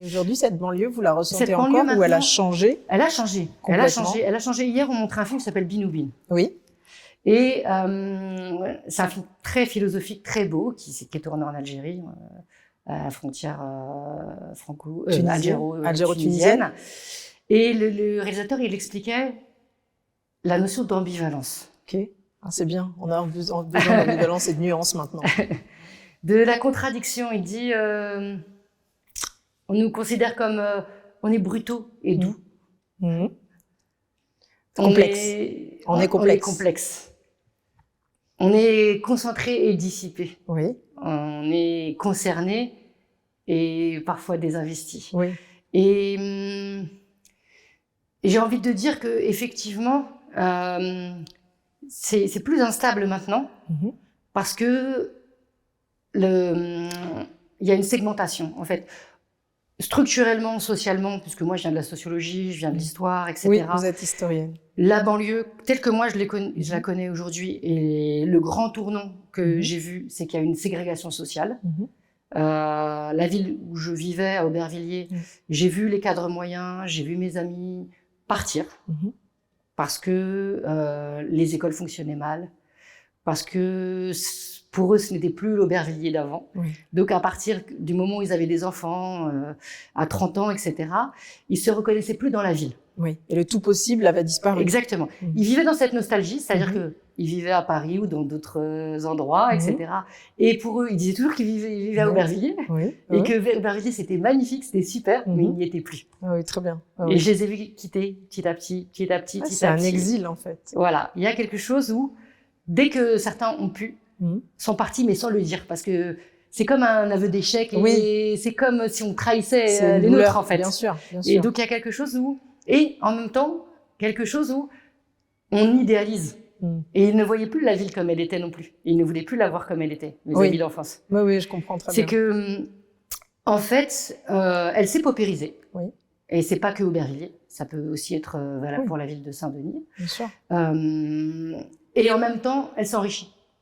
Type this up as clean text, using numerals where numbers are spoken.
Aujourd'hui, cette banlieue, vous la ressentez Cette banlieue, encore ou elle a maintenant, changé? Elle a changé. Elle a Complètement. changé. Elle a changé. Hier, on montre un film qui s'appelle Binoubine. Oui. Et c'est un film très philosophique, très beau, qui est tourné en Algérie, à la frontière algéro-tunisienne. Et le réalisateur, il expliquait la notion d'ambivalence. Ok. Ah, c'est bien. On a besoin d'ambivalence et de nuances maintenant. De la contradiction. Il dit, on nous considère comme, on est brutaux et doux. Mmh. On Complexe. est On est complexe. On est concentré et dissipé. Oui. On est concerné et parfois désinvesti. Oui. Et j'ai envie de dire que effectivement, c'est plus instable maintenant parce que il y a une segmentation en fait. Structurellement, socialement, puisque moi je viens de la sociologie, je viens de l'histoire, etc. Oui, vous êtes historienne. La banlieue, telle que moi je la connais aujourd'hui, et le grand tournant que j'ai vu, c'est qu'il y a une ségrégation sociale. La ville où je vivais, à Aubervilliers, j'ai vu les cadres moyens, j'ai vu mes amis partir parce que les écoles fonctionnaient mal, parce que pour eux, ce n'était plus l'Aubervilliers d'avant. Oui. Donc, à partir du moment où ils avaient des enfants, à 30 ans, etc., ils se reconnaissaient plus dans la ville. Oui, et le tout possible avait disparu. Exactement. Ils vivaient dans cette nostalgie, c'est-à-dire qu'ils vivaient à Paris ou dans d'autres endroits, etc. Et pour eux, ils disaient toujours qu'ils vivaient à Aubervilliers, et que Aubervilliers, c'était magnifique, c'était super, mais ils n'y étaient plus. Ah oui, très bien. Et je les ai vus quitter petit à petit, petit à petit, petit à petit. C'est un exil, en fait. Voilà. Il y a quelque chose où, dès que certains ont pu, sont partis, mais sans le dire, parce que c'est comme un aveu d'échec, et c'est comme si on trahissait les nôtres, en fait. Bien sûr, bien sûr. Et donc, il y a quelque chose où, et en même temps, quelque chose où on idéalise. Et ils ne voyaient plus la ville comme elle était non plus. Ils ne voulaient plus la voir comme elle était, mes amis d'enfance. Oui, oui, je comprends très bien. C'est que, en fait, elle s'est paupérisée. Oui. Et c'est pas que Aubervilliers, ça peut aussi être valable pour la ville de Saint-Denis. Bien sûr. Et en même temps, elle s'enrichit.